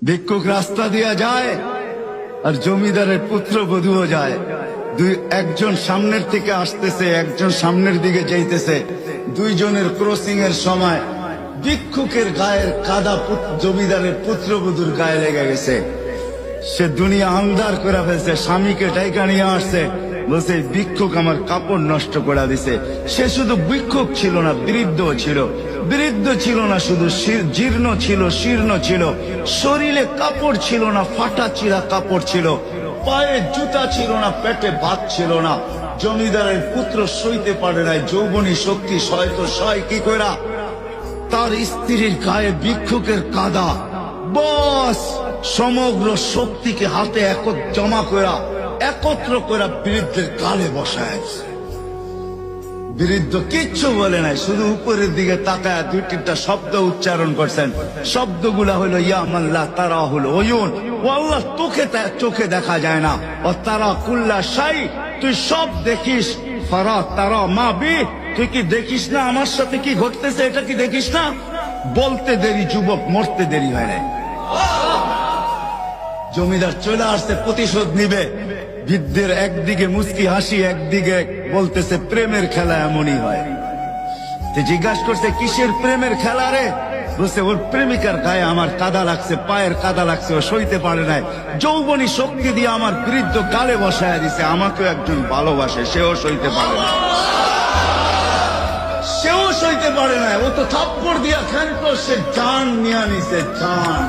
ভিক্ষুক রাস্তা দিয়া যায় আর জমিদারের পুত্রবধূও যায়। একজন সামনের থেকে আসতেছে, একজন সামনের দিকে যাইতেছে। দুইজনের ক্রসিং এর সময় ভিক্ষুকের গায়ের কাদা জমিদারের পুত্রবধূর গায়ে লেগে গেছে। সে দুনিয়া আন্ধার করে ফেলছে, স্বামীকে ডাইকা নিয়ে আসছে, বলছে ভিক্ষুক আমার কাপড় নষ্ট করে দিছে। সে শুধু ভিক্ষুক ছিল না, বৃদ্ধ ছিল। বৃদ্ধ ছিল না শুধু, জীর্ণ ছিল, শীর্ণ ছিল। শরীরে কাপড় ছিল না, ফাটা চিরা কাপড় ছিল। পায়ে জুতা ছিল না, পেটে ভাত ছিল না। জমিদারের পুত্র সইতে পারে নাই, যৌবনী শক্তি সয়তো সয় কি কইরা তার স্ত্রীর গায়ে ভিক্ষুকের কাদা। বস সমগ্র শক্তিকে হাতে জমা করা, একত্র করা বৃদ্ধের গালে বসায়। বৃদ্ধ কিচ্ছু বলে নাই, শুধু উপরের দিকে তাকায় দুই তিনটা শব্দ উচ্চারণ করছেন। শব্দগুলা হলো ইয়া মাল্লাহ তারা হলো ওয়ুন, ও আল্লাহ চোখে দেখা যায় না। ও তারা কুল্লা শাই, তুই সব দেখিস। ফারা তারা মা বি, তুই কি দেখিস না আমার সাথে কি ঘটতেছে? এটা কি দেখিস না? বলতে দেরি যুবক, মরতে দেরি হয় নাই। জমিদার চলে আসছে, প্রতিশোধ নিবে। বৃদ্ধের একদিকে মুস্কি হাসি, একদিকে বলতেছে প্রেমের খেলা এমনই হয়। জিজ্ঞাসা করছে কিসের প্রেমের খেলা রে? বলছে ওর প্রেমিকার গায়ে আমার কাদা লাগছে, পায়ের কাদা লাগছে, ও সইতে পারে নাই। যৌবনী শক্তি দিয়ে আমার বৃদ্ধ গালে বসায় দিছে। আমাকেও একজন ভালোবাসে, সেও সইতে পারে না। সেও সইতে পারে না, ও তো থাপ্পড় দিয়া খান, সে জান নিয়ে নিছে, জান।